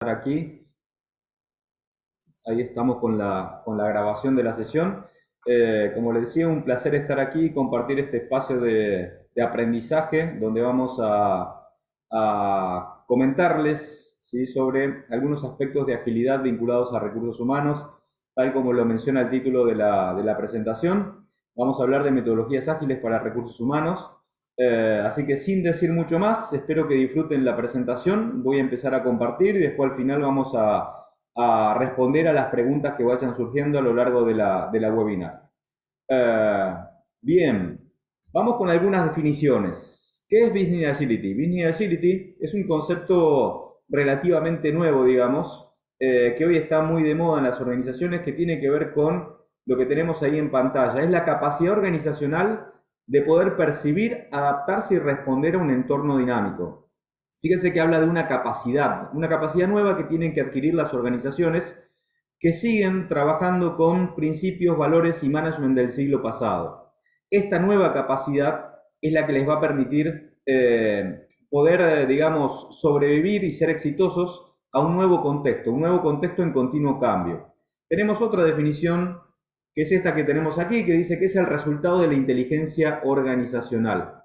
Aquí, ahí estamos con la grabación de la sesión. Como les decía, un placer estar aquí y compartir este espacio de aprendizaje donde vamos a comentarles, ¿sí?, sobre algunos aspectos de agilidad vinculados a recursos humanos, tal como lo menciona el título de la presentación. Vamos a hablar de metodologías ágiles para recursos humanos. Así que sin decir mucho más, espero que disfruten la presentación. Voy a empezar a compartir y después al final vamos a responder a las preguntas que vayan surgiendo a lo largo de la webinar. Eh, Bien, vamos con algunas definiciones. ¿Qué es Business Agility? Business Agility es un concepto relativamente nuevo, digamos, que hoy está muy de moda en las organizaciones, que tiene que ver con lo que tenemos ahí en pantalla. Es la capacidad organizacional de poder percibir, adaptarse y responder a un entorno dinámico. Fíjense que habla de una capacidad nueva que tienen que adquirir las organizaciones que siguen trabajando con principios, valores y management del siglo pasado. Esta nueva capacidad es la que les va a permitir poder, digamos, sobrevivir y ser exitosos a un nuevo contexto en continuo cambio. Tenemos otra definición que es esta que tenemos aquí, que dice que es el resultado de la inteligencia organizacional.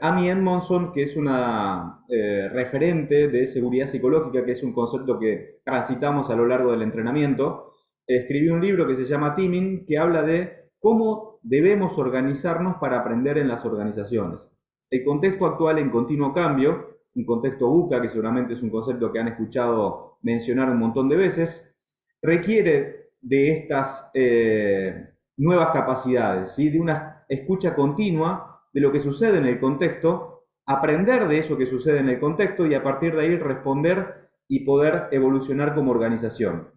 Amy Edmondson, que es una referente de seguridad psicológica, que es un concepto que transitamos a lo largo del entrenamiento, escribió un libro que se llama Teaming, que habla de cómo debemos organizarnos para aprender en las organizaciones. El contexto actual en continuo cambio, un contexto VUCA, que seguramente es un concepto que han escuchado mencionar un montón de veces, requiere de estas nuevas capacidades, ¿sí?, de una escucha continua de lo que sucede en el contexto, aprender de eso que sucede en el contexto y a partir de ahí responder y poder evolucionar como organización.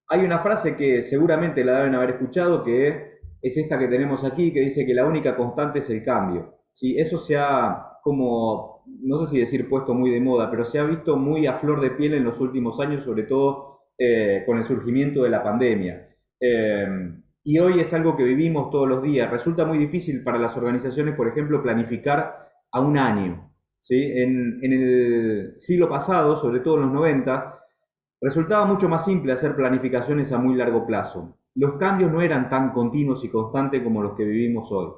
Hay una frase que seguramente la deben haber escuchado, que es esta que tenemos aquí, que dice que la única constante es el cambio. ¿Sí? Eso se ha, como, no sé si decir puesto muy de moda, pero se ha visto muy a flor de piel en los últimos años, sobre todo con el surgimiento de la pandemia. Eh, y hoy es algo que vivimos todos los días. Resulta muy difícil para las organizaciones, por ejemplo, planificar a un año. ¿Sí? En el siglo pasado, sobre todo en los 90, resultaba mucho más simple hacer planificaciones a muy largo plazo. Los cambios no eran tan continuos y constantes como los que vivimos hoy.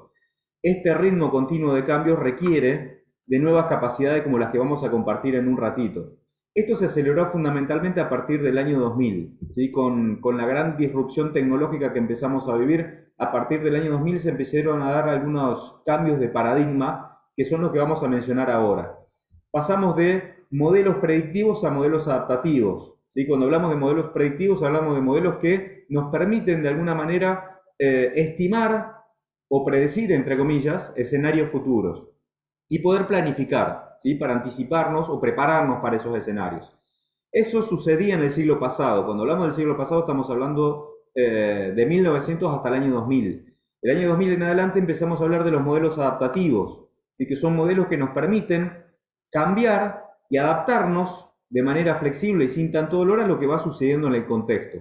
Este ritmo continuo de cambios requiere de nuevas capacidades como las que vamos a compartir en un ratito. Esto se aceleró fundamentalmente a partir del año 2000, ¿sí? Con la gran disrupción tecnológica que empezamos a vivir. A partir del año 2000 se empezaron a dar algunos cambios de paradigma que son los que vamos a mencionar ahora. Pasamos de modelos predictivos a modelos adaptativos. ¿Sí? Cuando hablamos de modelos predictivos, hablamos de modelos que nos permiten de alguna manera estimar o predecir, entre comillas, escenarios futuros y poder planificar, ¿sí?, para anticiparnos o prepararnos para esos escenarios. Eso sucedía en el siglo pasado. Cuando hablamos del siglo pasado estamos hablando de 1900 hasta el año 2000. Del año 2000 en adelante empezamos a hablar de los modelos adaptativos, ¿sí?, que son modelos que nos permiten cambiar y adaptarnos de manera flexible y sin tanto dolor a lo que va sucediendo en el contexto.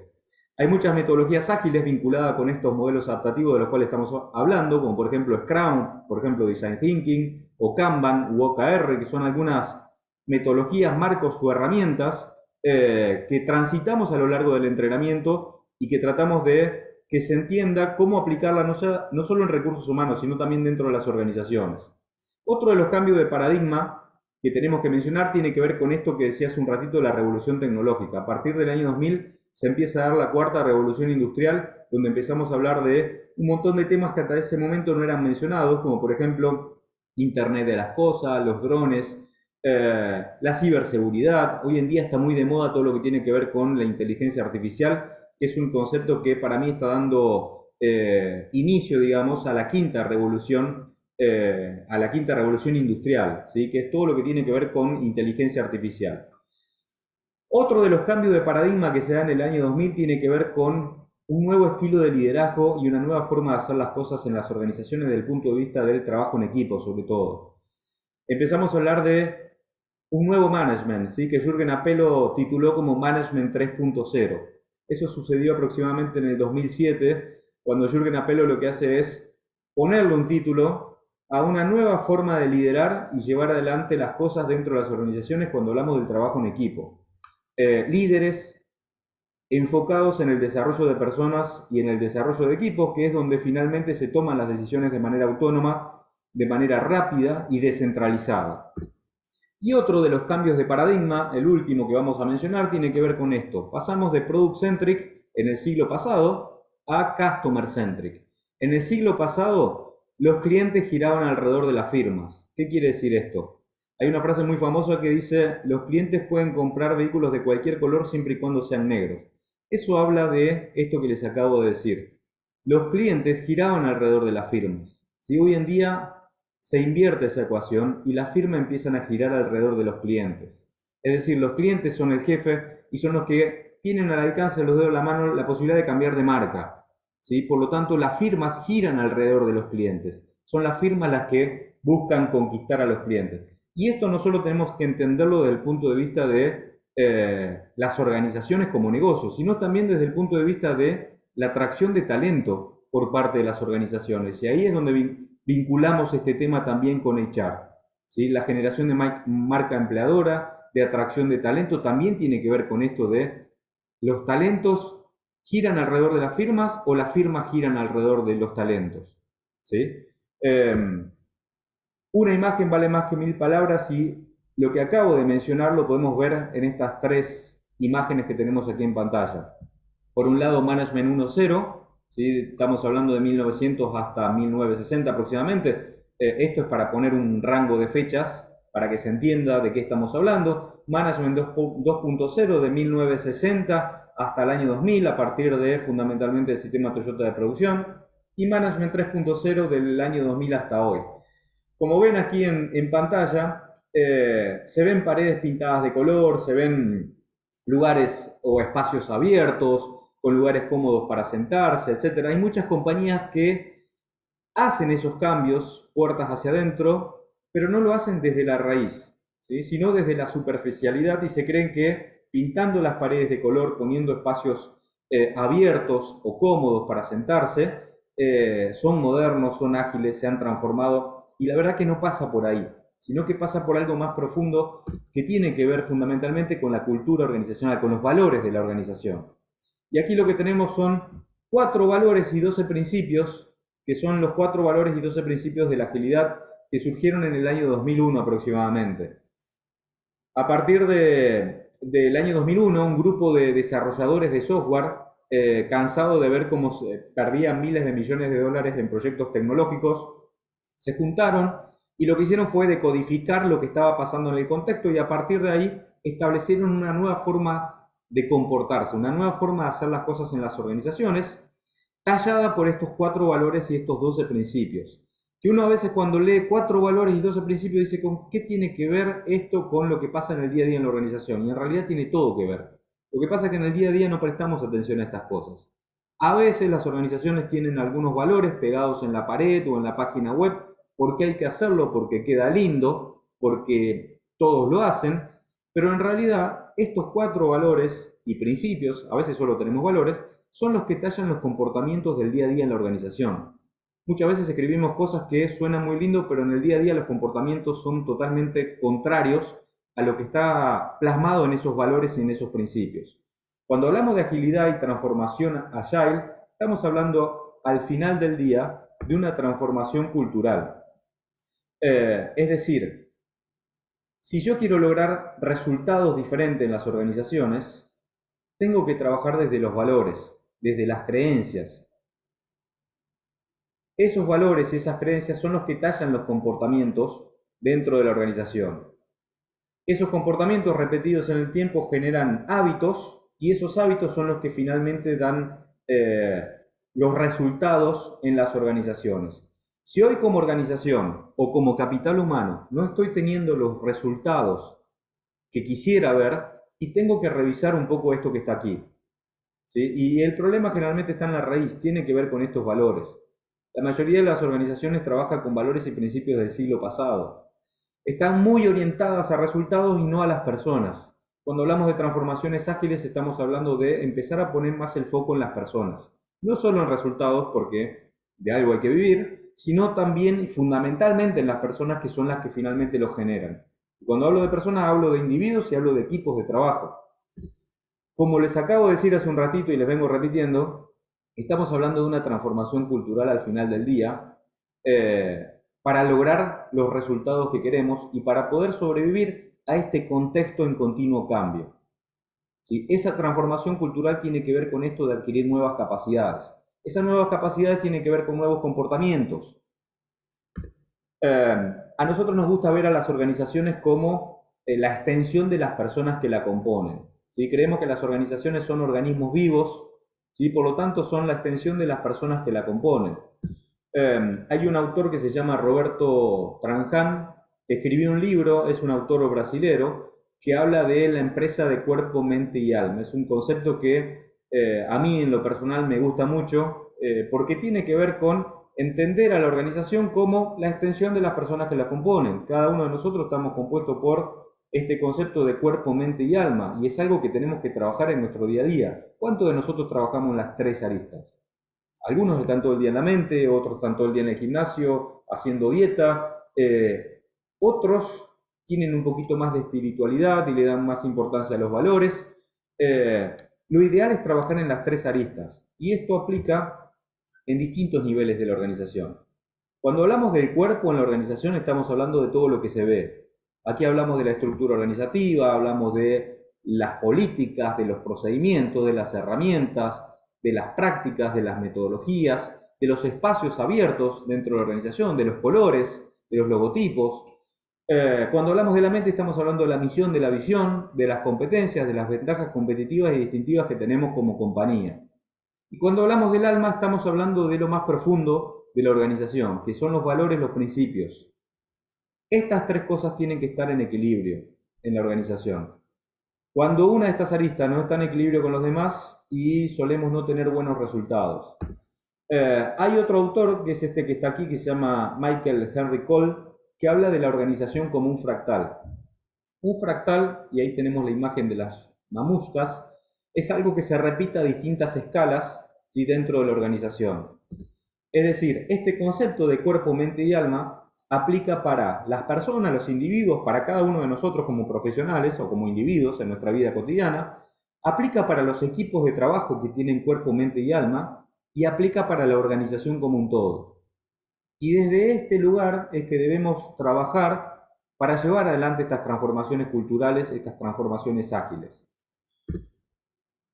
Hay muchas metodologías ágiles vinculadas con estos modelos adaptativos de los cuales estamos hablando, como por ejemplo Scrum, por ejemplo Design Thinking, o Kanban u OKR, que son algunas metodologías, marcos o herramientas que transitamos a lo largo del entrenamiento y que tratamos de que se entienda cómo aplicarla no solo en recursos humanos, sino también dentro de las organizaciones. Otro de los cambios de paradigma que tenemos que mencionar tiene que ver con esto que decía hace un ratito de la revolución tecnológica. A partir del año 2000 se empieza a dar la cuarta revolución industrial, donde empezamos a hablar de un montón de temas que hasta ese momento no eran mencionados, como por ejemplo Internet de las cosas, los drones, la ciberseguridad. Hoy en día está muy de moda todo lo que tiene que ver con la inteligencia artificial, que es un concepto que para mí está dando inicio, digamos, a la quinta revolución industrial, ¿sí?, que es todo lo que tiene que ver con inteligencia artificial. Otro de los cambios de paradigma que se da en el año 2000 tiene que ver con un nuevo estilo de liderazgo y una nueva forma de hacer las cosas en las organizaciones desde el punto de vista del trabajo en equipo, sobre todo. Empezamos a hablar de un nuevo management, ¿sí?, que Jürgen Apelo tituló como Management 3.0. Eso sucedió aproximadamente en el 2007, cuando Jürgen Apelo lo que hace es ponerle un título a una nueva forma de liderar y llevar adelante las cosas dentro de las organizaciones cuando hablamos del trabajo en equipo. líderes enfocados en el desarrollo de personas y en el desarrollo de equipos, que es donde finalmente se toman las decisiones de manera autónoma, de manera rápida y descentralizada. Y otro de los cambios de paradigma, el último que vamos a mencionar, tiene que ver con esto. Pasamos de product-centric en el siglo pasado a customer-centric. En el siglo pasado, los clientes giraban alrededor de las firmas. ¿Qué quiere decir esto? Hay una frase muy famosa que dice, los clientes pueden comprar vehículos de cualquier color siempre y cuando sean negros. Eso habla de esto que les acabo de decir. Los clientes giraban alrededor de las firmas. ¿Sí? Hoy en día se invierte esa ecuación y las firmas empiezan a girar alrededor de los clientes. Es decir, los clientes son el jefe y son los que tienen al alcance de los dedos de la mano la posibilidad de cambiar de marca. ¿Sí? Por lo tanto, las firmas giran alrededor de los clientes. Son las firmas las que buscan conquistar a los clientes. Y esto no solo tenemos que entenderlo desde el punto de vista de las organizaciones como negocios, sino también desde el punto de vista de la atracción de talento por parte de las organizaciones. Y ahí es donde vinculamos este tema también con HR. ¿Sí? La generación de marca empleadora, de atracción de talento, también tiene que ver con esto de los talentos giran alrededor de las firmas o las firmas giran alrededor de los talentos. ¿Sí? Una imagen vale más que 1000 palabras y lo que acabo de mencionar lo podemos ver en estas tres imágenes que tenemos aquí en pantalla. Por un lado, Management 1.0, ¿sí? Estamos hablando de 1900 hasta 1960 aproximadamente. Esto es para poner un rango de fechas para que se entienda de qué estamos hablando. Management 2.0 de 1960 hasta el año 2000, a partir de fundamentalmente el sistema Toyota de producción. Y Management 3.0 del año 2000 hasta hoy. Como ven aquí en pantalla, se ven paredes pintadas de color, se ven lugares o espacios abiertos, con lugares cómodos para sentarse, etc. Hay muchas compañías que hacen esos cambios, puertas hacia adentro, pero no lo hacen desde la raíz, ¿sí? Sino desde la superficialidad y se creen que pintando las paredes de color, poniendo espacios abiertos o cómodos para sentarse, son modernos, son ágiles, se han transformado y la verdad que no pasa por ahí, sino que pasa por algo más profundo que tiene que ver fundamentalmente con la cultura organizacional, con los valores de la organización. Y aquí lo que tenemos son 4 valores y 12 principios, que son los 4 valores y 12 principios de la agilidad que surgieron en el año 2001 aproximadamente. A partir del año 2001, un grupo de desarrolladores de software, cansado de ver cómo se perdían miles de millones de dólares en proyectos tecnológicos, se juntaron y lo que hicieron fue decodificar lo que estaba pasando en el contexto y a partir de ahí establecieron una nueva forma de comportarse, una nueva forma de hacer las cosas en las organizaciones, tallada por estos 4 valores y estos 12 principios. Que uno a veces cuando lee 4 valores y 12 principios dice, ¿con qué tiene que ver esto con lo que pasa en el día a día en la organización? Y en realidad tiene todo que ver. Lo que pasa es que en el día a día no prestamos atención a estas cosas. A veces las organizaciones tienen algunos valores pegados en la pared o en la página web, porque hay que hacerlo, porque queda lindo, porque todos lo hacen, pero en realidad estos 4 valores y principios, a veces solo tenemos valores, son los que tallan los comportamientos del día a día en la organización. Muchas veces escribimos cosas que suenan muy lindo, pero en el día a día los comportamientos son totalmente contrarios a lo que está plasmado en esos valores y en esos principios. Cuando hablamos de agilidad y transformación agile, estamos hablando al final del día de una transformación cultural. Es decir, si yo quiero lograr resultados diferentes en las organizaciones, tengo que trabajar desde los valores, desde las creencias. Esos valores y esas creencias son los que tallan los comportamientos dentro de la organización. Esos comportamientos repetidos en el tiempo generan hábitos y esos hábitos son los que finalmente dan los resultados en las organizaciones. Si hoy como organización o como capital humano no estoy teniendo los resultados que quisiera ver y tengo que revisar un poco esto que está aquí, ¿sí? Y el problema generalmente está en la raíz, tiene que ver con estos valores. La mayoría de las organizaciones trabajan con valores y principios del siglo pasado. Están muy orientadas a resultados y no a las personas. Cuando hablamos de transformaciones ágiles estamos hablando de empezar a poner más el foco en las personas. No solo en resultados, porque de algo hay que vivir, sino también y fundamentalmente en las personas que son las que finalmente lo generan. Y cuando hablo de personas hablo de individuos y hablo de equipos de trabajo. Como les acabo de decir hace un ratito y les vengo repitiendo, estamos hablando de una transformación cultural al final del día eh, para lograr los resultados que queremos y para poder sobrevivir a este contexto en continuo cambio. ¿Sí? Esa transformación cultural tiene que ver con esto de adquirir nuevas capacidades. Esas nuevas capacidades tienen que ver con nuevos comportamientos. A nosotros nos gusta ver a las organizaciones como la extensión de las personas que la componen. ¿Sí? Creemos que las organizaciones son organismos vivos, ¿sí? Por lo tanto son la extensión de las personas que la componen. Hay un autor que se llama Roberto Tranjan, que escribió un libro, es un autor brasilero, que habla de la empresa de cuerpo, mente y alma. Es un concepto que a mí en lo personal me gusta mucho porque tiene que ver con entender a la organización como la extensión de las personas que la componen. Cada uno de nosotros estamos compuestos por este concepto de cuerpo, mente y alma, y es algo que tenemos que trabajar en nuestro día a día. ¿Cuántos de nosotros trabajamos en las tres aristas? Algunos están todo el día en la mente, otros están todo el día en el gimnasio, haciendo dieta, otros tienen un poquito más de espiritualidad y le dan más importancia a los valores. Lo ideal es trabajar en las tres aristas, y esto aplica en distintos niveles de la organización. Cuando hablamos del cuerpo en la organización estamos hablando de todo lo que se ve. Aquí hablamos de la estructura organizativa, hablamos de las políticas, de los procedimientos, de las herramientas, de las prácticas, de las metodologías, de los espacios abiertos dentro de la organización, de los colores, de los logotipos. Cuando hablamos de la mente estamos hablando de la misión, de la visión, de las competencias, de las ventajas competitivas y distintivas que tenemos como compañía. Y cuando hablamos del alma estamos hablando de lo más profundo de la organización, que son los valores, los principios. Estas tres cosas tienen que estar en equilibrio en la organización. Cuando una de estas aristas no está en equilibrio con los demás y solemos no tener buenos resultados. Hay otro autor, que es este que está aquí, que se llama Michael Henry Cole, que habla de la organización como un fractal. Un fractal, y ahí tenemos la imagen de las mamuscas, es algo que se repita a distintas escalas, ¿sí? Dentro de la organización. Es decir, este concepto de cuerpo, mente y alma aplica para las personas, los individuos, para cada uno de nosotros como profesionales o como individuos en nuestra vida cotidiana, aplica para los equipos de trabajo que tienen cuerpo, mente y alma, y aplica para la organización como un todo. Y desde este lugar es que debemos trabajar para llevar adelante estas transformaciones culturales, estas transformaciones ágiles.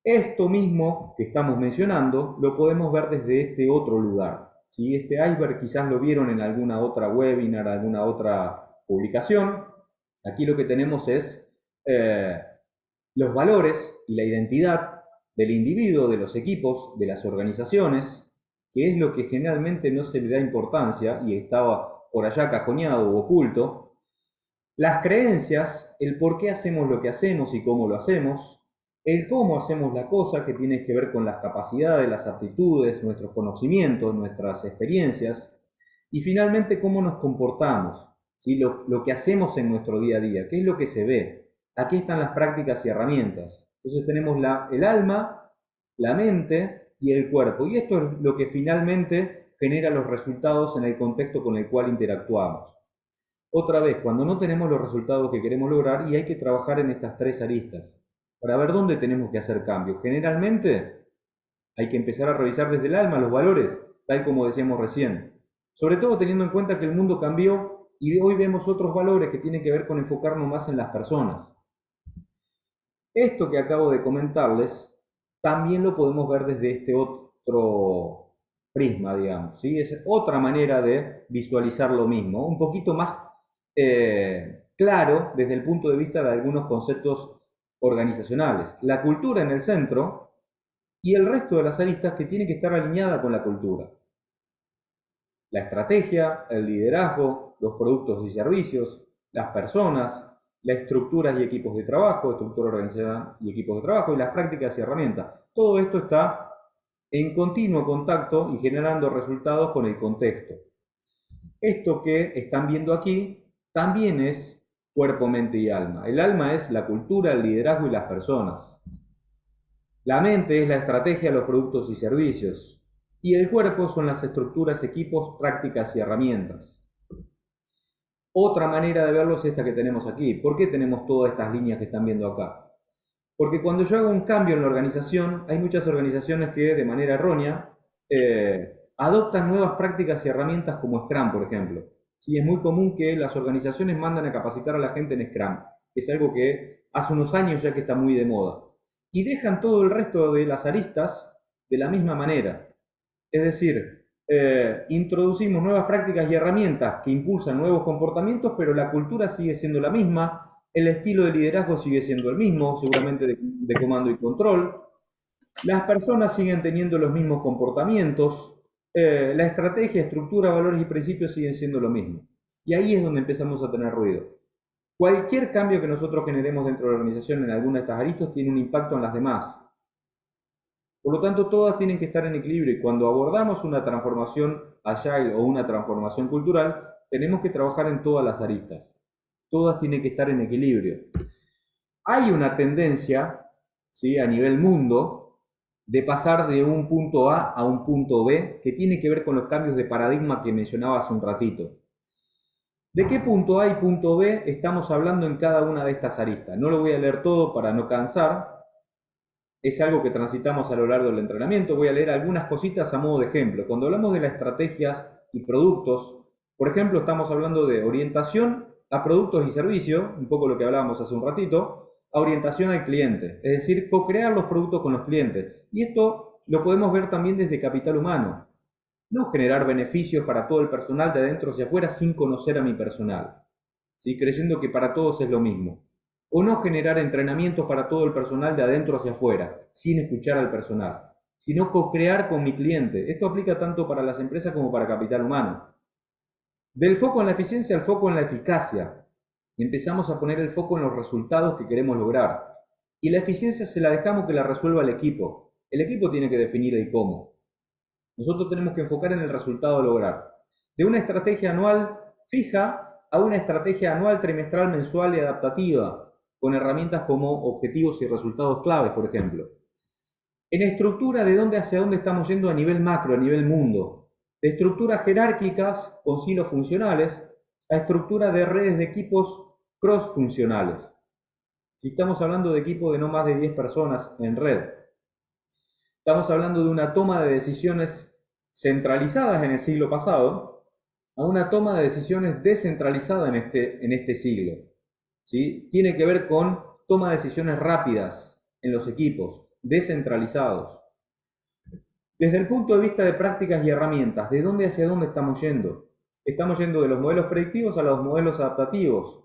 Esto mismo que estamos mencionando lo podemos ver desde este otro lugar. ¿Sí? Este iceberg quizás lo vieron en alguna otra webinar, alguna otra publicación. Aquí lo que tenemos es los valores y la identidad del individuo, de los equipos, de las organizaciones, que es lo que generalmente no se le da importancia y estaba por allá cajoneado o oculto. Las creencias, el por qué hacemos lo que hacemos y cómo lo hacemos, el cómo hacemos la cosa, que tiene que ver con las capacidades, las aptitudes, nuestros conocimientos, nuestras experiencias, y finalmente cómo nos comportamos, ¿sí? Lo que hacemos en nuestro día a día, qué es lo que se ve. Aquí están las prácticas y herramientas. Entonces tenemos el alma, la mente y el cuerpo, y esto es lo que finalmente genera los resultados en el contexto con el cual interactuamos. Otra vez, cuando no tenemos los resultados que queremos lograr, y hay que trabajar en estas tres aristas para ver dónde tenemos que hacer cambios. Generalmente hay que empezar a revisar desde el alma los valores, tal como decíamos recién. Sobre todo teniendo en cuenta que el mundo cambió y hoy vemos otros valores que tienen que ver con enfocarnos más en las personas. Esto que acabo de comentarles también lo podemos ver desde este otro prisma, digamos, ¿sí? Es otra manera de visualizar lo mismo, un poquito más claro desde el punto de vista de algunos conceptos organizacionales. La cultura en el centro y el resto de las aristas que tiene que estar alineada con la cultura. La estrategia, el liderazgo, los productos y servicios, las personas, las estructuras y equipos de trabajo, estructura organizacional y equipos de trabajo, y las prácticas y herramientas. Todo esto está en continuo contacto y generando resultados con el contexto. Esto que están viendo aquí también es cuerpo, mente y alma. El alma es la cultura, el liderazgo y las personas. La mente es la estrategia, los productos y servicios. Y el cuerpo son las estructuras, equipos, prácticas y herramientas. Otra manera de verlo es esta que tenemos aquí. ¿Por qué tenemos todas estas líneas que están viendo acá? Porque cuando yo hago un cambio en la organización, hay muchas organizaciones que de manera errónea adoptan nuevas prácticas y herramientas como Scrum, por ejemplo. Sí, es muy común que las organizaciones mandan a capacitar a la gente en Scrum, que es algo que hace unos años ya que está muy de moda. Y dejan todo el resto de las aristas de la misma manera. Es decir, introducimos nuevas prácticas y herramientas que impulsan nuevos comportamientos, pero la cultura sigue siendo la misma, el estilo de liderazgo sigue siendo el mismo, seguramente de comando y control, las personas siguen teniendo los mismos comportamientos, la estrategia, estructura, valores y principios siguen siendo lo mismo. Y ahí es donde empezamos a tener ruido. Cualquier cambio que nosotros generemos dentro de la organización en alguna de estas aristas tiene un impacto en las demás. Por lo tanto, todas tienen que estar en equilibrio y cuando abordamos una transformación agile o una transformación cultural, tenemos que trabajar en todas las aristas. Todas tienen que estar en equilibrio. Hay una tendencia, ¿sí?, a nivel mundo de pasar de un punto A un punto B que tiene que ver con los cambios de paradigma que mencionaba hace un ratito. ¿De qué punto A y punto B estamos hablando en cada una de estas aristas? No lo voy a leer todo para no cansar. Es algo que transitamos a lo largo del entrenamiento. Voy a leer algunas cositas a modo de ejemplo. Cuando hablamos de las estrategias y productos, por ejemplo, estamos hablando de orientación a productos y servicios, un poco lo que hablábamos hace un ratito, a orientación al cliente, es decir, co-crear los productos con los clientes. Y esto lo podemos ver también desde capital humano. No generar beneficios para todo el personal de adentro hacia afuera sin conocer a mi personal, ¿sí?, creyendo que para todos es lo mismo. O no generar entrenamientos para todo el personal de adentro hacia afuera, sin escuchar al personal, sino co-crear con mi cliente. Esto aplica tanto para las empresas como para capital humano. Del foco en la eficiencia al foco en la eficacia. Empezamos a poner el foco en los resultados que queremos lograr. Y la eficiencia se la dejamos que la resuelva el equipo. El equipo tiene que definir el cómo. Nosotros tenemos que enfocar en el resultado a lograr. De una estrategia anual fija a una estrategia anual, trimestral, mensual y adaptativa, con herramientas como objetivos y resultados claves, por ejemplo. En estructura, de dónde hacia dónde estamos yendo a nivel macro, a nivel mundo. De estructuras jerárquicas con silos funcionales a estructura de redes de equipos cross-funcionales. Si estamos hablando de equipos de no más de 10 personas en red, estamos hablando de una toma de decisiones centralizadas en el siglo pasado a una toma de decisiones descentralizada en este siglo. ¿Sí? Tiene que ver con toma de decisiones rápidas en los equipos, descentralizados. Desde el punto de vista de prácticas y herramientas, ¿de dónde hacia dónde estamos yendo? Estamos yendo de los modelos predictivos a los modelos adaptativos.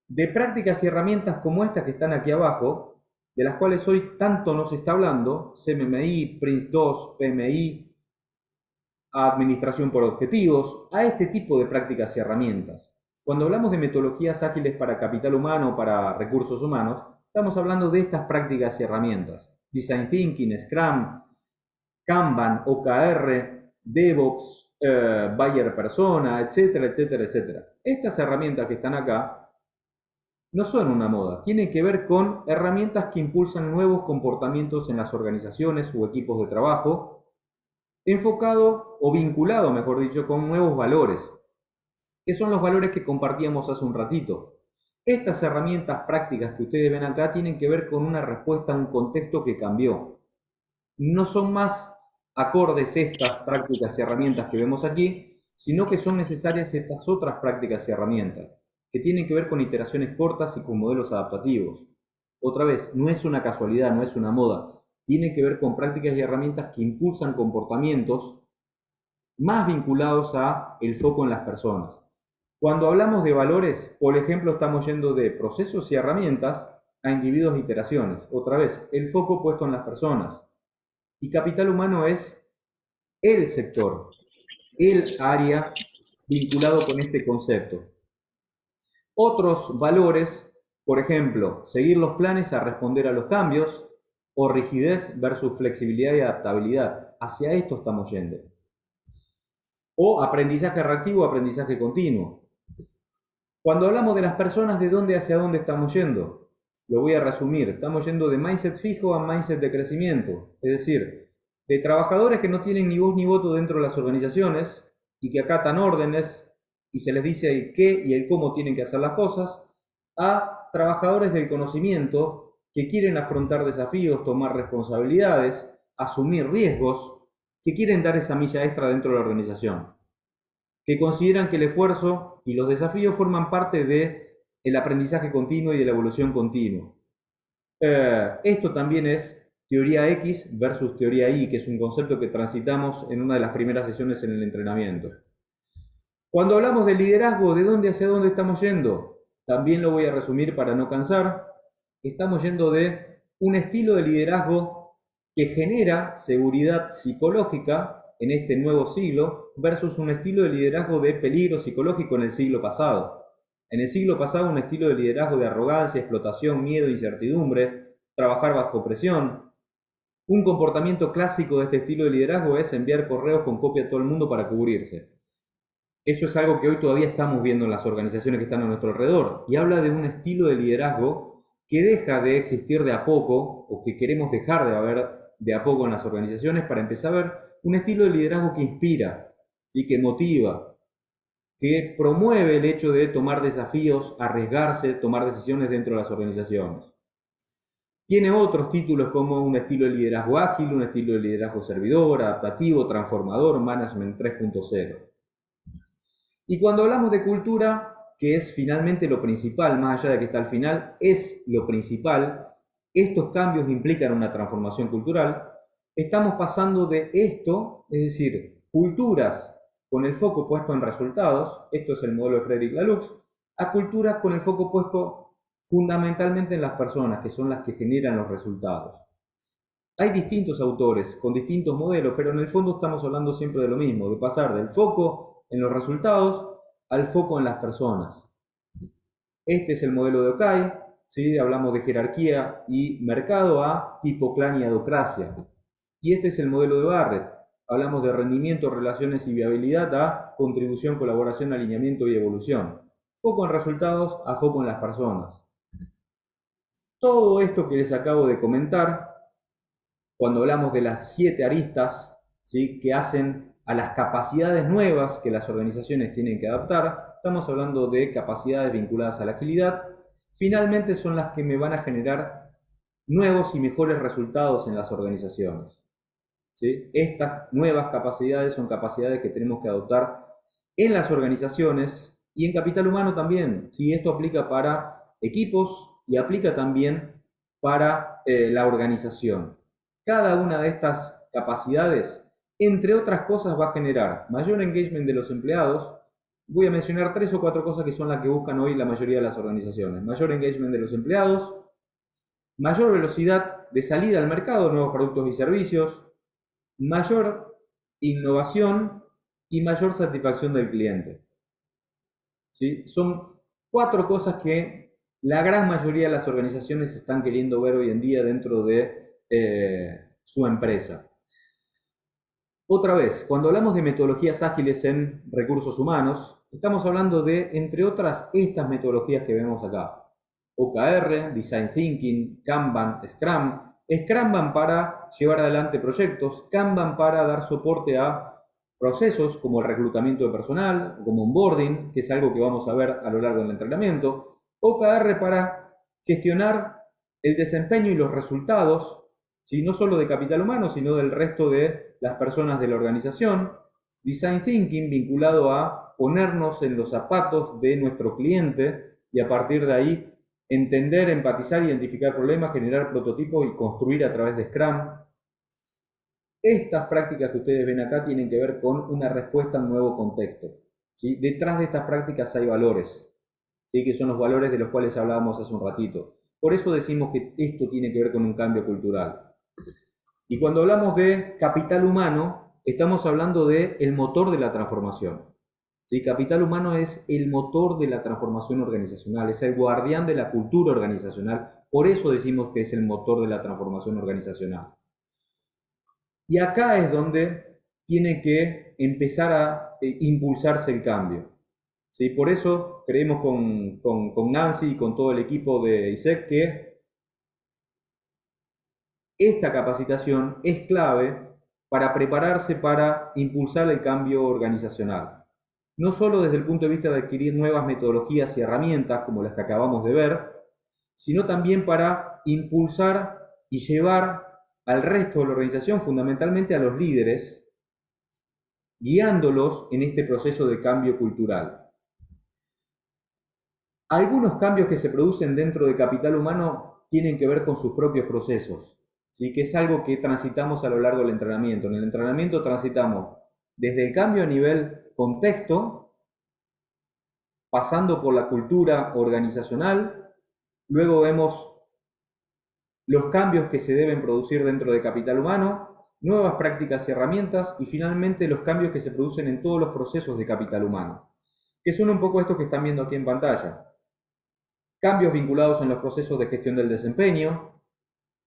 De prácticas y herramientas como estas que están aquí abajo, de las cuales hoy tanto nos está hablando, CMMI, PRINCE2, PMI, administración por objetivos, a este tipo de prácticas y herramientas. Cuando hablamos de metodologías ágiles para capital humano, para recursos humanos, estamos hablando de estas prácticas y herramientas. Design Thinking, Scrum, Kanban, OKR, DevOps, Buyer Persona, etcétera, etcétera, etcétera. Estas herramientas que están acá no son una moda, tienen que ver con herramientas que impulsan nuevos comportamientos en las organizaciones o equipos de trabajo, enfocado o vinculado, mejor dicho, con nuevos valores, que son los valores que compartíamos hace un ratito. Estas herramientas prácticas que ustedes ven acá tienen que ver con una respuesta a un contexto que cambió. No son más acordes estas prácticas y herramientas que vemos aquí, sino que son necesarias estas otras prácticas y herramientas, que tienen que ver con iteraciones cortas y con modelos adaptativos. Otra vez, no es una casualidad, no es una moda, tiene que ver con prácticas y herramientas que impulsan comportamientos más vinculados a el foco en las personas. Cuando hablamos de valores, por ejemplo, estamos yendo de procesos y herramientas a individuos e iteraciones. Otra vez, el foco puesto en las personas. Y capital humano es el sector, el área vinculado con este concepto. Otros valores, por ejemplo, seguir los planes a responder a los cambios o rigidez versus flexibilidad y adaptabilidad. Hacia esto estamos yendo. O aprendizaje reactivo o aprendizaje continuo. Cuando hablamos de las personas, ¿de dónde hacia dónde estamos yendo? Lo voy a resumir. Estamos yendo de mindset fijo a mindset de crecimiento. Es decir, de trabajadores que no tienen ni voz ni voto dentro de las organizaciones y que acatan órdenes y se les dice el qué y el cómo tienen que hacer las cosas, a trabajadores del conocimiento que quieren afrontar desafíos, tomar responsabilidades, asumir riesgos, que quieren dar esa milla extra dentro de la organización, que consideran que el esfuerzo y los desafíos forman parte del aprendizaje continuo y de la evolución continua. Esto también es teoría X versus teoría Y, que es un concepto que transitamos en una de las primeras sesiones en el entrenamiento. Cuando hablamos de liderazgo, ¿de dónde hacia dónde estamos yendo? También lo voy a resumir para no cansar. Estamos yendo de un estilo de liderazgo que genera seguridad psicológica en este nuevo siglo versus un estilo de liderazgo de peligro psicológico en el siglo pasado. En el siglo pasado, un estilo de liderazgo de arrogancia, explotación, miedo, incertidumbre, trabajar bajo presión. Un comportamiento clásico de este estilo de liderazgo es enviar correos con copia a todo el mundo para cubrirse. Eso es algo que hoy todavía estamos viendo en las organizaciones que están a nuestro alrededor y habla de un estilo de liderazgo que deja de existir de a poco o que queremos dejar de haber de a poco en las organizaciones para empezar a ver un estilo de liderazgo que inspira, ¿sí? Que motiva, que promueve el hecho de tomar desafíos, arriesgarse, tomar decisiones dentro de las organizaciones. Tiene otros títulos como un estilo de liderazgo ágil, un estilo de liderazgo servidor, adaptativo, transformador, management 3.0. Y cuando hablamos de cultura, que es finalmente lo principal, más allá de que está al final, es lo principal, estos cambios implican una transformación cultural, estamos pasando de esto, es decir, culturas con el foco puesto en resultados, esto es el modelo de Frederick Laloux, a culturas con el foco puesto fundamentalmente en las personas, que son las que generan los resultados. Hay distintos autores con distintos modelos, pero en el fondo estamos hablando siempre de lo mismo, de pasar del foco en los resultados al foco en las personas. Este es el modelo de Okai, ¿sí? Hablamos de jerarquía y mercado a tipo clan y adocracia. Y este es el modelo de Barrett. Hablamos de rendimiento, relaciones y viabilidad a contribución, colaboración, alineamiento y evolución. Foco en resultados a foco en las personas. Todo esto que les acabo de comentar, cuando hablamos de las 7 aristas, ¿sí? Que hacen a las capacidades nuevas que las organizaciones tienen que adaptar, estamos hablando de capacidades vinculadas a la agilidad, finalmente son las que me van a generar nuevos y mejores resultados en las organizaciones. ¿Sí? Estas nuevas capacidades son capacidades que tenemos que adoptar en las organizaciones y en capital humano también. ¿Sí? Esto aplica para equipos y aplica también para la organización. Cada una de estas capacidades, entre otras cosas, va a generar mayor engagement de los empleados. Voy a mencionar 3 o 4 cosas que son las que buscan hoy la mayoría de las organizaciones. Mayor engagement de los empleados, mayor velocidad de salida al mercado, nuevos productos y servicios, mayor innovación y mayor satisfacción del cliente. ¿Sí? Son 4 cosas que la gran mayoría de las organizaciones están queriendo ver hoy en día dentro de su empresa. Otra vez, cuando hablamos de metodologías ágiles en recursos humanos, estamos hablando de, entre otras, estas metodologías que vemos acá. OKR, Design Thinking, Kanban, Scrum. Scrum para llevar adelante proyectos, Kanban para dar soporte a procesos como el reclutamiento de personal, como onboarding, que es algo que vamos a ver a lo largo del entrenamiento. OKR para gestionar el desempeño y los resultados, ¿sí? No solo de capital humano, sino del resto de las personas de la organización. Design Thinking vinculado a ponernos en los zapatos de nuestro cliente y a partir de ahí entender, empatizar, identificar problemas, generar prototipos y construir a través de Scrum. Estas prácticas que ustedes ven acá tienen que ver con una respuesta a un nuevo contexto. ¿Sí? Detrás de estas prácticas hay valores, ¿sí? Que son los valores de los cuales hablábamos hace un ratito. Por eso decimos que esto tiene que ver con un cambio cultural. Y cuando hablamos de capital humano, estamos hablando del motor de la transformación. ¿Sí? Capital humano es el motor de la transformación organizacional, es el guardián de la cultura organizacional. Por eso decimos que es el motor de la transformación organizacional. Y acá es donde tiene que empezar a impulsarse el cambio. ¿Sí? Por eso creemos con Nancy y con todo el equipo de ISEC que esta capacitación es clave para prepararse para impulsar el cambio organizacional. No solo desde el punto de vista de adquirir nuevas metodologías y herramientas como las que acabamos de ver, sino también para impulsar y llevar al resto de la organización, fundamentalmente a los líderes, guiándolos en este proceso de cambio cultural. Algunos cambios que se producen dentro de capital humano tienen que ver con sus propios procesos, ¿sí? Que es algo que transitamos a lo largo del entrenamiento. En el entrenamiento transitamos desde el cambio a nivel contexto, pasando por la cultura organizacional, luego vemos los cambios que se deben producir dentro de capital humano, nuevas prácticas y herramientas, y finalmente los cambios que se producen en todos los procesos de capital humano, que son un poco estos que están viendo aquí en pantalla. Cambios vinculados en los procesos de gestión del desempeño,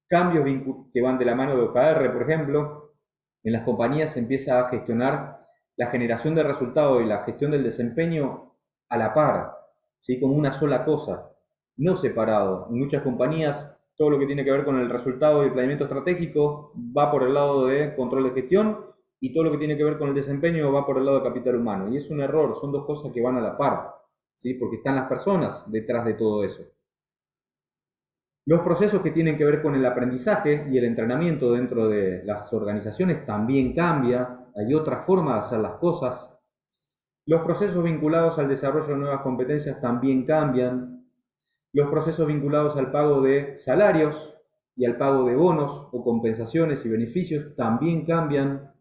cambios que van de la mano de OKR, por ejemplo. En las compañías se empieza a gestionar la generación de resultados y la gestión del desempeño a la par, ¿sí? Como una sola cosa, no separado. En muchas compañías todo lo que tiene que ver con el resultado y el planeamiento estratégico va por el lado de control de gestión y todo lo que tiene que ver con el desempeño va por el lado de capital humano. Y es un error, son dos cosas que van a la par, ¿sí? Porque están las personas detrás de todo eso. Los procesos que tienen que ver con el aprendizaje y el entrenamiento dentro de las organizaciones también cambia, hay otra forma de hacer las cosas. Los procesos vinculados al desarrollo de nuevas competencias también cambian. Los procesos vinculados al pago de salarios y al pago de bonos o compensaciones y beneficios también cambian.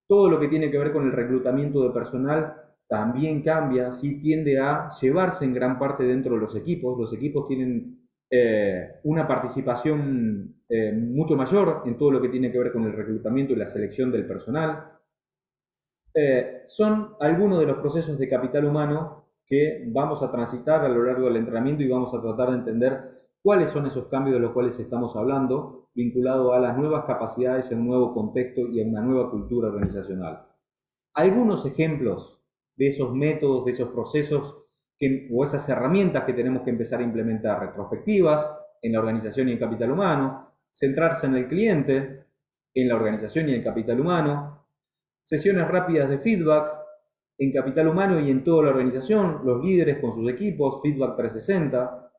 Todo lo que tiene que ver con el reclutamiento de personal también cambia, ¿sí? Tiende a llevarse en gran parte dentro de los equipos. Los equipos tienen una participación mucho mayor en todo lo que tiene que ver con el reclutamiento y la selección del personal. Son algunos de los procesos de capital humano que vamos a transitar a lo largo del entrenamiento y vamos a tratar de entender cuáles son esos cambios de los cuales estamos hablando, vinculado a las nuevas capacidades en un nuevo contexto y en una nueva cultura organizacional. Algunos ejemplos de esos métodos, de esos procesos o esas herramientas que tenemos que empezar a implementar: retrospectivas en la organización y en capital humano, centrarse en el cliente, en la organización y en capital humano, sesiones rápidas de feedback en capital humano y en toda la organización, los líderes con sus equipos, feedback 360,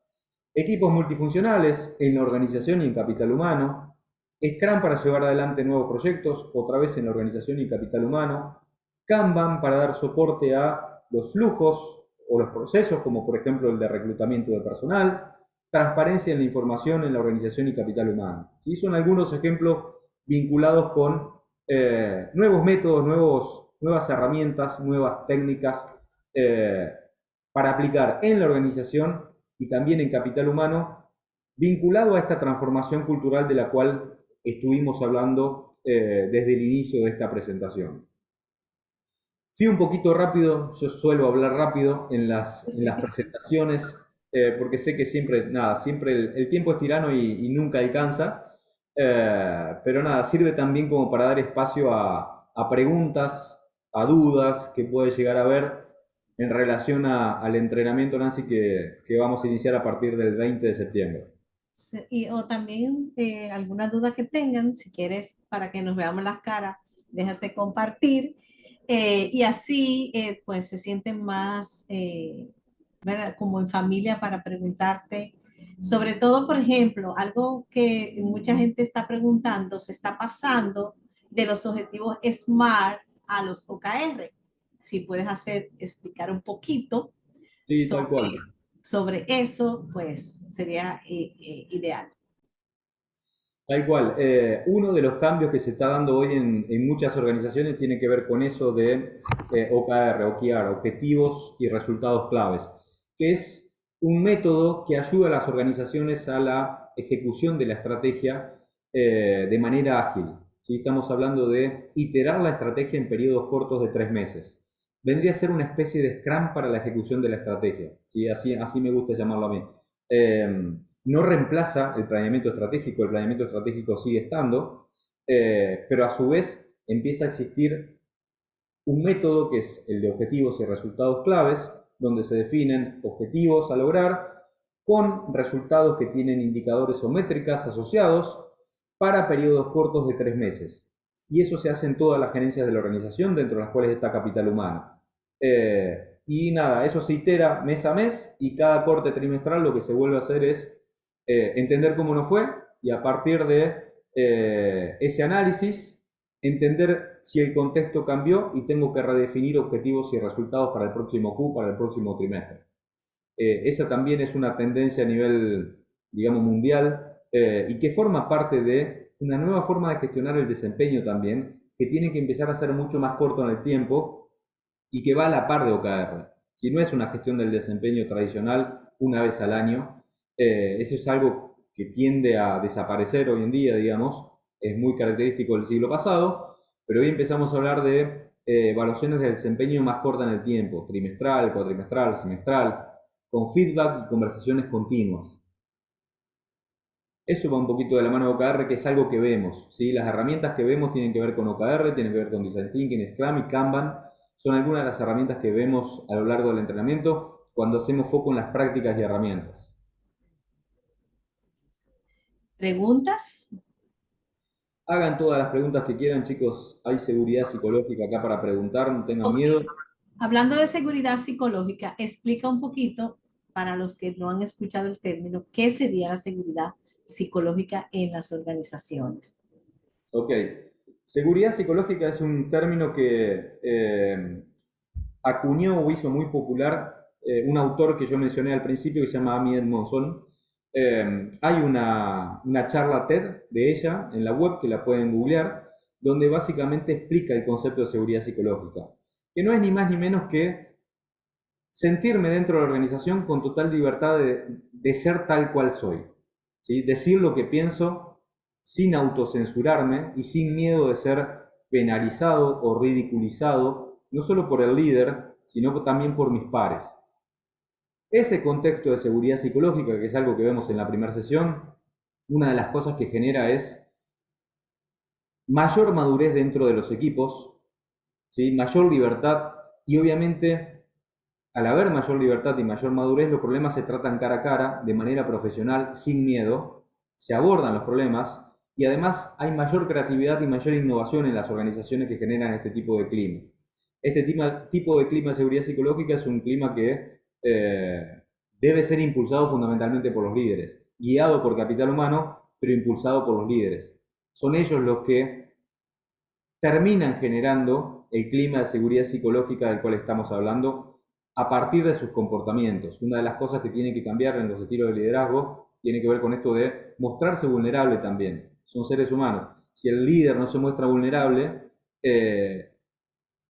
equipos multifuncionales en la organización y en capital humano, Scrum para llevar adelante nuevos proyectos, otra vez en la organización y capital humano, Kanban para dar soporte a los flujos o los procesos, como por ejemplo el de reclutamiento de personal, transparencia en la información en la organización y capital humano. Y son algunos ejemplos vinculados con nuevos métodos, nuevas herramientas, nuevas técnicas para aplicar en la organización y también en capital humano, vinculado a esta transformación cultural de la cual estuvimos hablando desde el inicio de esta presentación. Fui un poquito rápido, yo suelo hablar rápido en las presentaciones, porque sé que siempre, nada, siempre el tiempo es tirano y nunca alcanza, pero nada, sirve también como para dar espacio a preguntas, a dudas que puede llegar a haber en relación al entrenamiento, Nancy, que vamos a iniciar a partir del 20 de septiembre. Sí, o también alguna duda que tengan, si quieres, para que nos veamos las caras, dejas de compartir y así pues se sienten más ¿verdad? Como en familia para preguntarte. Sobre todo, por ejemplo, algo que mucha gente está preguntando, se está pasando de los objetivos SMART a los OKR. Si puedes explicar un poquito Sí, tal sobre, cual. sobre eso, pues sería ideal. Tal cual. Uno de los cambios que se está dando hoy en muchas organizaciones tiene que ver con eso de OKR, objetivos y resultados claves, que es un método que ayuda a las organizaciones a la ejecución de la estrategia de manera ágil. ¿Sí? Estamos hablando de iterar la estrategia en periodos cortos de 3 meses. Vendría a ser una especie de Scrum para la ejecución de la estrategia. ¿Sí? Así me gusta llamarlo a mí. No reemplaza el planeamiento estratégico sigue estando, pero a su vez empieza a existir un método que es el de objetivos y resultados claves, donde se definen objetivos a lograr con resultados que tienen indicadores o métricas asociados para periodos cortos de 3 meses. Y eso se hace en todas las gerencias de la organización, dentro de las cuales está capital humano. Y nada, eso se itera mes a mes y cada corte trimestral lo que se vuelve a hacer es entender cómo nos fue y a partir de ese análisis entender si el contexto cambió y tengo que redefinir objetivos y resultados para el próximo Q, para el próximo trimestre. Esa también es una tendencia a nivel, digamos, mundial y que forma parte de una nueva forma de gestionar el desempeño también, que tiene que empezar a ser mucho más corto en el tiempo y que va a la par de OKR. Si no es una gestión del desempeño tradicional una vez al año, eso es algo que tiende a desaparecer hoy en día, digamos, es muy característico del siglo pasado, pero hoy empezamos a hablar de evaluaciones de desempeño más cortas en el tiempo, trimestral, cuatrimestral, semestral, con feedback y conversaciones continuas. Eso va un poquito de la mano de OKR, que es algo que vemos, ¿sí? Las herramientas que vemos tienen que ver con OKR, tienen que ver con Design Thinking, Scrum y Kanban. Son algunas de las herramientas que vemos a lo largo del entrenamiento cuando hacemos foco en las prácticas y herramientas. ¿Preguntas? Hagan todas las preguntas que quieran, chicos. Hay seguridad psicológica acá para preguntar, no tengan Ok. miedo. Hablando de seguridad psicológica, explica un poquito para los que no han escuchado el término, ¿qué sería la seguridad psicológica en las organizaciones? Ok. Seguridad psicológica es un término que acuñó o hizo muy popular un autor que yo mencioné al principio que se llama Amy Edmondson. Hay una charla TED de ella en la web que la pueden googlear, donde básicamente explica el concepto de seguridad psicológica, que no es ni más ni menos que sentirme dentro de la organización con total libertad de ser tal cual soy, ¿sí? Decir lo que pienso sin autocensurarme y sin miedo de ser penalizado o ridiculizado, no solo por el líder, sino también por mis pares. Ese contexto de seguridad psicológica, que es algo que vemos en la primera sesión, una de las cosas que genera es mayor madurez dentro de los equipos, ¿sí? Mayor libertad y obviamente al haber mayor libertad y mayor madurez, los problemas se tratan cara a cara, de manera profesional, sin miedo, se abordan los problemas y además hay mayor creatividad y mayor innovación en las organizaciones que generan este tipo de clima. Este tipo de clima de seguridad psicológica es un clima que debe ser impulsado fundamentalmente por los líderes, guiado por capital humano, pero impulsado por los líderes. Son ellos los que terminan generando el clima de seguridad psicológica del cual estamos hablando a partir de sus comportamientos. Una de las cosas que tiene que cambiar en los estilos de liderazgo tiene que ver con esto de mostrarse vulnerable también. Son seres humanos. Si el líder no se muestra vulnerable,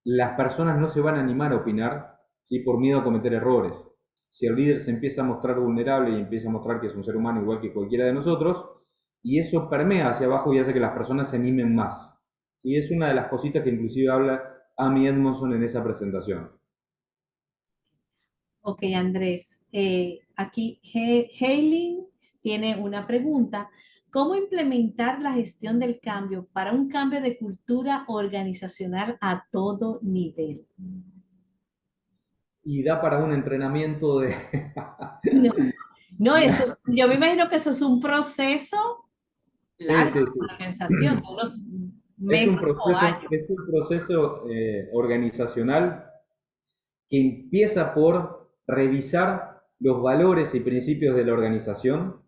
las personas no se van a animar a opinar, ¿sí? Por miedo a cometer errores. Si el líder se empieza a mostrar vulnerable y empieza a mostrar que es un ser humano igual que cualquiera de nosotros, y eso permea hacia abajo y hace que las personas se animen más. Y es una de las cositas que inclusive habla Amy Edmondson en esa presentación. Ok, Andrés, aquí Hailing tiene una pregunta. ¿Cómo implementar la gestión del cambio para un cambio de cultura organizacional a todo nivel? Y da para un entrenamiento de... No, no, yo me imagino que eso es un proceso Sí, largo sí, para la sí. organización, de unos meses o años. Es un proceso organizacional que empieza por revisar los valores y principios de la organización,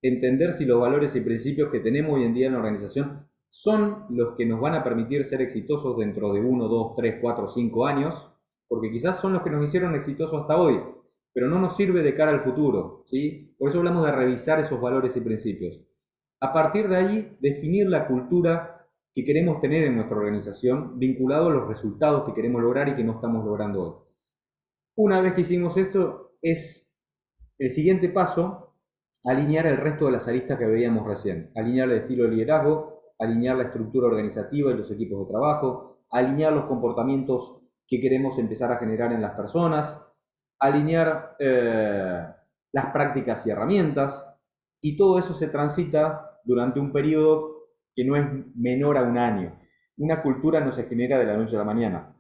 entender si los valores y principios que tenemos hoy en día en la organización son los que nos van a permitir ser exitosos dentro de 1, 2, 3, 4, 5 años, porque quizás son los que nos hicieron exitosos hasta hoy, pero no nos sirve de cara al futuro, ¿sí? Por eso hablamos de revisar esos valores y principios. A partir de ahí, definir la cultura que queremos tener en nuestra organización vinculado a los resultados que queremos lograr y que no estamos logrando hoy. Una vez que hicimos esto, es el siguiente paso alinear el resto de las aristas que veíamos recién. Alinear el estilo de liderazgo, alinear la estructura organizativa y los equipos de trabajo, alinear los comportamientos que queremos empezar a generar en las personas, alinear las prácticas y herramientas, y todo eso se transita durante un periodo que no es menor a un año. Una cultura no se genera de la noche a la mañana.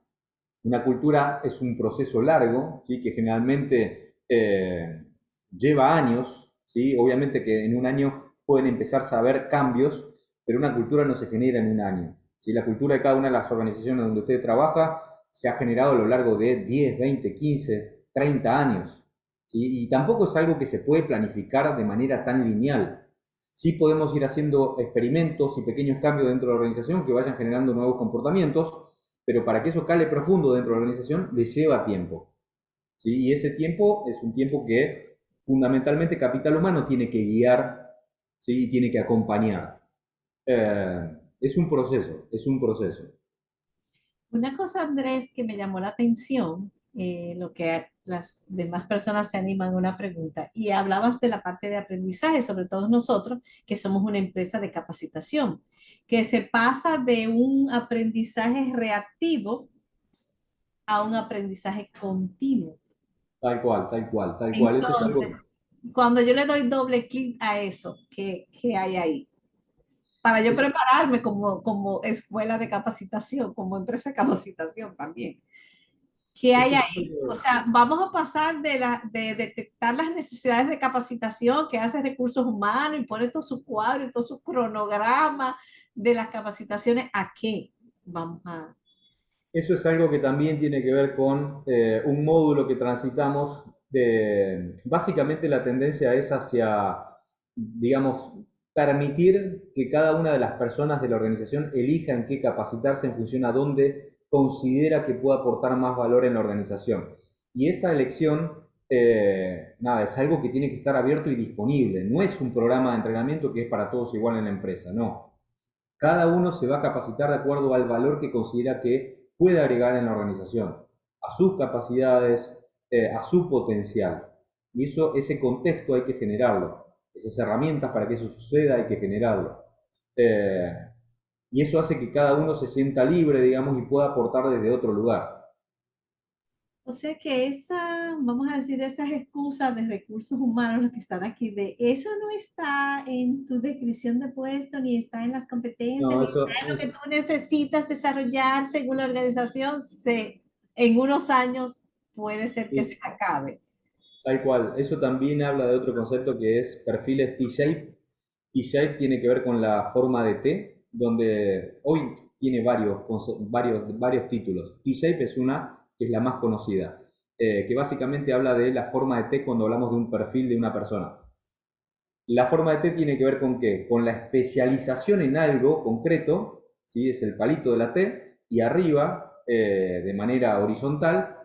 Una cultura es un proceso largo, ¿sí? Que generalmente lleva años, ¿sí? Obviamente que en un año pueden empezarse a ver cambios, pero una cultura no se genera en un año, ¿sí? La cultura de cada una de las organizaciones donde usted trabaja se ha generado a lo largo de 10, 20, 15, 30 años, ¿sí? Y tampoco es algo que se puede planificar de manera tan lineal. Sí podemos ir haciendo experimentos y pequeños cambios dentro de la organización que vayan generando nuevos comportamientos, pero para que eso cale profundo dentro de la organización le lleva tiempo. ¿Sí? Y ese tiempo es un tiempo que fundamentalmente capital humano tiene que guiar, ¿sí? Y tiene que acompañar. Es un proceso, es un proceso. Una cosa, Andrés, que me llamó la atención, lo que las demás personas se animan a una pregunta, y hablabas de la parte de aprendizaje, sobre todo nosotros, que somos una empresa de capacitación, que se pasa de un aprendizaje reactivo a un aprendizaje continuo. Tal cual, tal cual, tal cual. Eso es Entonces, algo, cuando yo le doy doble clic a eso, ¿qué hay ahí? Para yo eso, prepararme como escuela de capacitación, como empresa de capacitación también. ¿Qué hay eso es ahí? O algo. sea, vamos a pasar de detectar las necesidades de capacitación que hace recursos humanos y pone todo su cuadro y todo su cronograma de las capacitaciones a qué vamos a... Eso es algo que también tiene que ver con un módulo que transitamos de, básicamente la tendencia es hacia, digamos, permitir que cada una de las personas de la organización elija en qué capacitarse en función a dónde considera que puede aportar más valor en la organización. Y esa elección, nada, es algo que tiene que estar abierto y disponible. No es un programa de entrenamiento que es para todos igual en la empresa, no. Cada uno se va a capacitar de acuerdo al valor que considera que puede agregar en la organización, a sus capacidades, a su potencial. Y eso, ese contexto hay que generarlo. Esas herramientas para que eso suceda hay que generarlo. Eh, y eso hace que cada uno se sienta libre, digamos, y pueda aportar desde otro lugar. O sea que vamos a decir, esas excusas de recursos humanos, los que están aquí, de eso no está en tu descripción de puesto, ni está en las competencias, No, ni está eso en lo que es tú necesitas desarrollar según la organización, en unos años puede ser que se sí, acabe. tal cual. Eso también habla de otro concepto que es perfiles T-shape. T-shape tiene que ver con la forma de T, donde hoy tiene varios títulos. T-shape es una que es la más conocida, que básicamente habla de la forma de T cuando hablamos de un perfil de una persona. La forma de T tiene que ver con qué? Con la especialización en algo concreto, ¿sí? Es el palito de la T, y arriba, de manera horizontal,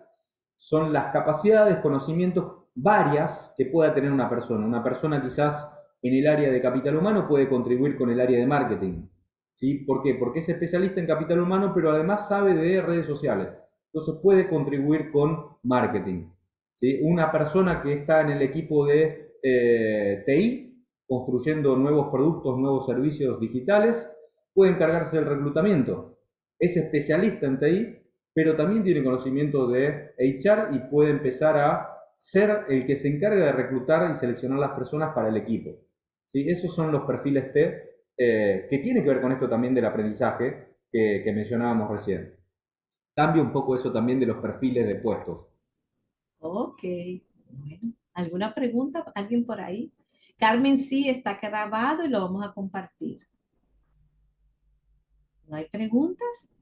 son las capacidades, conocimientos varias que pueda tener una persona. Una persona quizás en el área de capital humano puede contribuir con el área de marketing. ¿Sí? ¿Por qué? Porque es especialista en capital humano, pero además sabe de redes sociales. Entonces puede contribuir con marketing. ¿Sí? Una persona que está en el equipo de TI, construyendo nuevos productos, nuevos servicios digitales, puede encargarse del reclutamiento. Es especialista en TI, pero también tiene conocimiento de HR y puede empezar a ser el que se encarga de reclutar y seleccionar las personas para el equipo. ¿Sí? Esos son los perfiles T, que tiene que ver con esto también del aprendizaje que mencionábamos recién. Cambia un poco eso también de los perfiles de puestos. Ok, bueno, ¿alguna pregunta? ¿Alguien por ahí? Carmen, sí, está grabado y lo vamos a compartir. ¿No hay preguntas?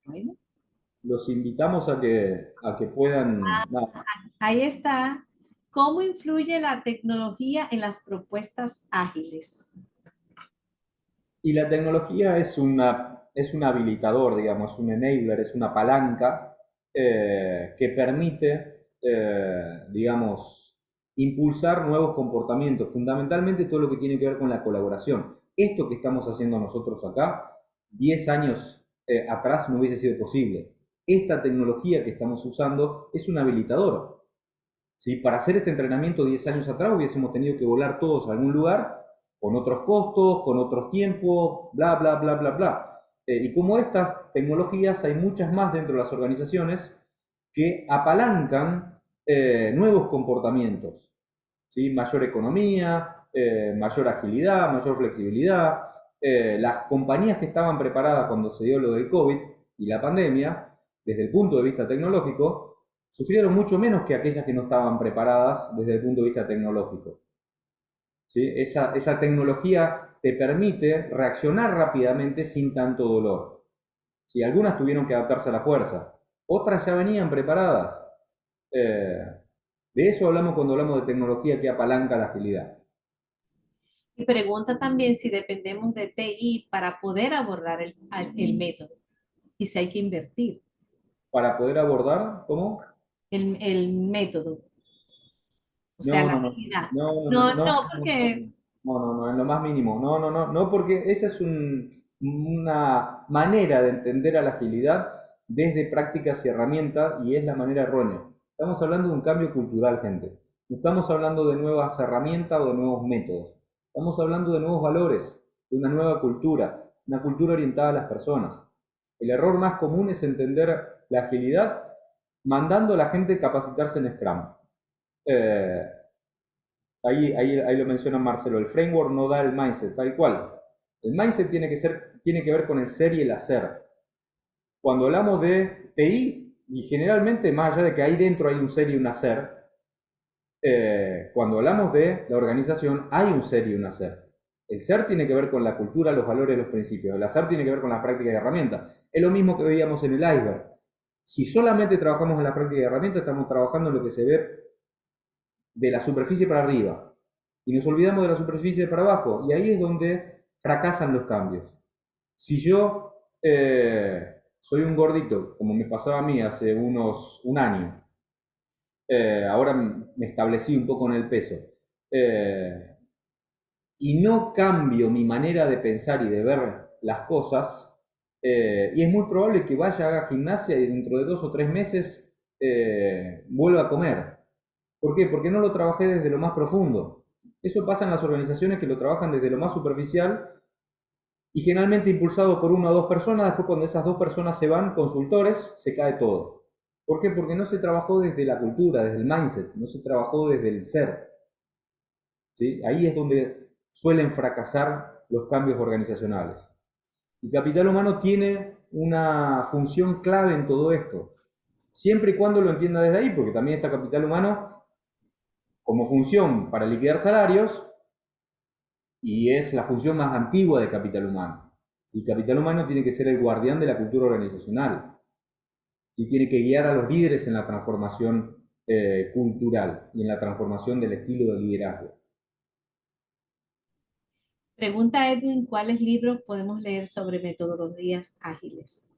Bueno, Los invitamos a que puedan, nada. ahí está. ¿Cómo influye la tecnología en las propuestas ágiles? Y la tecnología es un habilitador, digamos, un enabler, es una palanca que permite, digamos, impulsar nuevos comportamientos, fundamentalmente todo lo que tiene que ver con la colaboración. Esto que estamos haciendo nosotros acá, 10 años atrás no hubiese sido posible. Esta tecnología que estamos usando es un habilitador. ¿Sí? Para hacer este entrenamiento 10 años atrás hubiésemos tenido que volar todos a algún lugar con otros costos, con otros tiempos, bla, bla, bla, bla, bla. Y como estas tecnologías, hay muchas más dentro de las organizaciones que apalancan nuevos comportamientos, ¿sí? Mayor economía, mayor agilidad, mayor flexibilidad. Las compañías que estaban preparadas cuando se dio lo del COVID y la pandemia, desde el punto de vista tecnológico, sufrieron mucho menos que aquellas que no estaban preparadas desde el punto de vista tecnológico. ¿Sí? Esa tecnología te permite reaccionar rápidamente sin tanto dolor. ¿Sí? Algunas tuvieron que adaptarse a la fuerza, Otras ya venían preparadas. Eh, de eso hablamos cuando hablamos de tecnología que apalanca la agilidad. Y pregunta también si dependemos de TI para poder abordar el método y si hay que invertir Para poder abordar, ¿cómo? el método, o sea, No, la no, no, agilidad. no, no, no, No, no, no, no, no, porque no, no, en lo más mínimo. No, no, no, no, porque esa es una manera de entender a la agilidad desde prácticas y herramientas y es la manera errónea. Estamos hablando de un cambio cultural, gente. No estamos hablando de nuevas herramientas o de nuevos métodos. Estamos hablando de nuevos valores, de una cultura orientada a las personas. El error más común es entender la agilidad mandando a la gente capacitarse en Scrum. Eh, ahí lo menciona Marcelo, el framework no da el mindset, tal cual. El mindset tiene que ver con el ser y el hacer. Cuando hablamos de TI, y generalmente más allá de que ahí dentro hay un ser y un hacer, cuando hablamos de la organización hay un ser y un hacer. El ser tiene que ver con la cultura, los valores, los principios. El hacer tiene que ver con la práctica y herramientas. Es lo mismo que veíamos en el iceberg. Si solamente trabajamos en la práctica y herramientas, estamos trabajando en lo que se ve de la superficie para arriba y nos olvidamos de la superficie para abajo y ahí es donde fracasan los cambios. Si yo soy un gordito, como me pasaba a mí hace un año, ahora me establecí un poco en el peso, eh, y no cambio mi manera de pensar y de ver las cosas, y es muy probable que vaya, haga gimnasia y dentro de 2 o 3 meses vuelva a comer. ¿Por qué? Porque no lo trabajé desde lo más profundo. Eso pasa en las organizaciones que lo trabajan desde lo más superficial y generalmente impulsado por una o dos personas. Después cuando esas dos personas se van, consultores, se cae todo. ¿Por qué? Porque no se trabajó desde la cultura, desde el mindset, no se trabajó desde el ser. ¿Sí? Ahí es donde suelen fracasar los cambios organizacionales. Y capital humano tiene una función clave en todo esto. Siempre y cuando lo entienda desde ahí, porque también está capital humano como función para liquidar salarios y es la función más antigua de capital humano. Y capital humano tiene que ser el guardián de la cultura organizacional. Y tiene que guiar a los líderes en la transformación cultural y en la transformación del estilo de liderazgo. pregunta Edwin, ¿cuáles libros podemos leer sobre metodologías ágiles?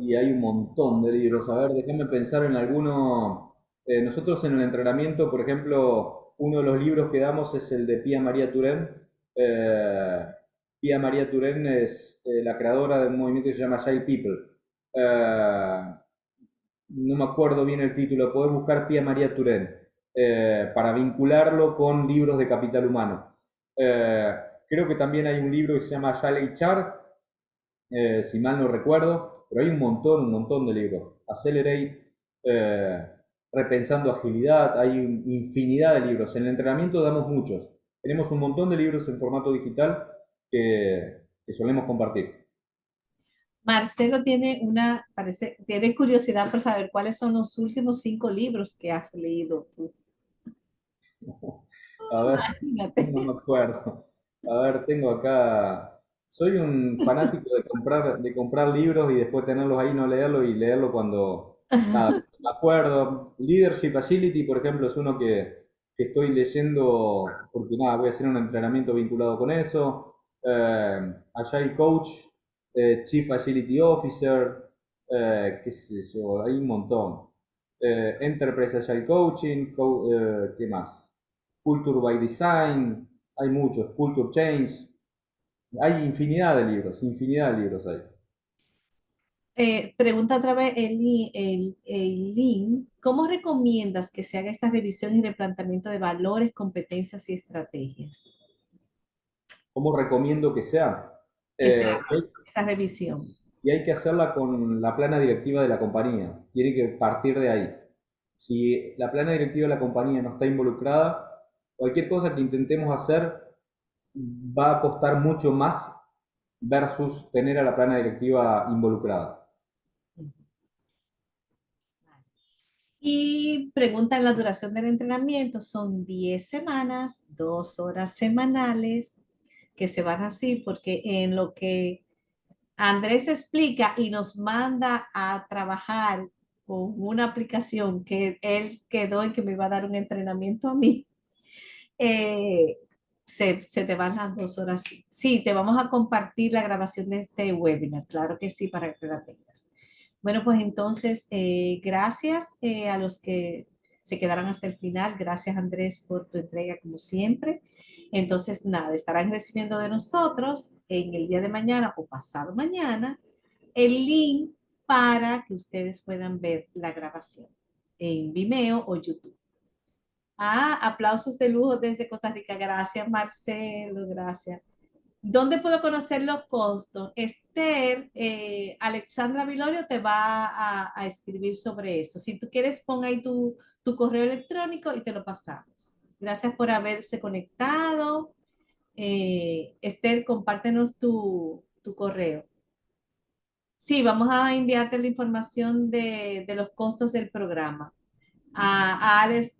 Y hay un montón de libros. A ver, déjenme pensar en alguno. Nosotros en el entrenamiento, por ejemplo, uno de los libros que damos es el de Pia María Turén. Eh, Pia María Turén es la creadora de un movimiento que se llama Agile People. No me acuerdo bien el título, podés buscar Pia María Turén para vincularlo con libros de capital humano. Eh, Creo que también hay un libro que se llama Agile HR, si mal no recuerdo, pero hay un montón de libros. Accelerate, eh, Repensando Agilidad, hay infinidad de libros. En el entrenamiento damos muchos. Tenemos un montón de libros en formato digital que solemos compartir. Marcelo tiene tiene curiosidad por saber cuáles son los últimos 5 libros que has leído tú. A ver, Imagínate. no me acuerdo. A ver, tengo acá. Soy un fanático de comprar libros y después tenerlos ahí, no leerlos y leerlo cuando. Nada, me acuerdo. Leadership Agility, por ejemplo, es uno que estoy leyendo porque nada, voy a hacer un entrenamiento vinculado con eso. Agile Coach, Chief Agility Officer, qué sé yo, hay un montón. Enterprise Agile Coaching, ¿qué más? Culture by Design, hay muchos, Culture Change, hay infinidad de libros hay. Pregunta otra vez el link. ¿Cómo recomiendas que se haga esta revisión y replanteamiento de valores, competencias y estrategias? ¿Cómo recomiendo que sea? Que se haga Eh, esa revisión. y hay que hacerla con la plana directiva de la compañía, tiene que partir de ahí. Si la plana directiva de la compañía no está involucrada, cualquier cosa que intentemos hacer va a costar mucho más versus tener a la plana directiva involucrada. Y preguntan la duración del entrenamiento. Son 10 semanas, 2 horas semanales, que se van así porque en lo que Andrés explica y nos manda a trabajar con una aplicación que él quedó en que me iba a dar un entrenamiento a mí. eh, se te van las 2 horas. Sí, te vamos a compartir la grabación de este webinar, claro que sí, para que la tengas. Bueno, pues entonces, gracias a los que se quedaron hasta el final. Gracias, Andrés, por tu entrega, como siempre. Entonces, nada, estarán recibiendo de nosotros en el día de mañana o pasado mañana el link para que ustedes puedan ver la grabación en Vimeo o YouTube. Ah, aplausos de lujo desde Costa Rica. Gracias, Marcelo, gracias. ¿Dónde puedo conocer los costos? Esther, Alexandra Vilorio te va a escribir sobre eso. Si tú quieres, pon ahí tu correo electrónico y te lo pasamos. Gracias por haberse conectado. Esther, compártenos tu correo. Sí, vamos a enviarte la información de los costos del programa a Alex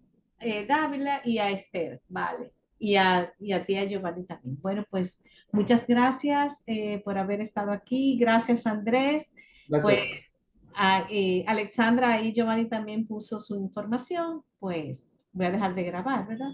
Dávila y a Esther, vale. Y a ti, a Giovanni también. Bueno, pues muchas gracias por haber estado aquí. Gracias, Andrés. Pues Gracias. Alexandra y Giovanni también puso su información. Pues voy a dejar de grabar, ¿verdad?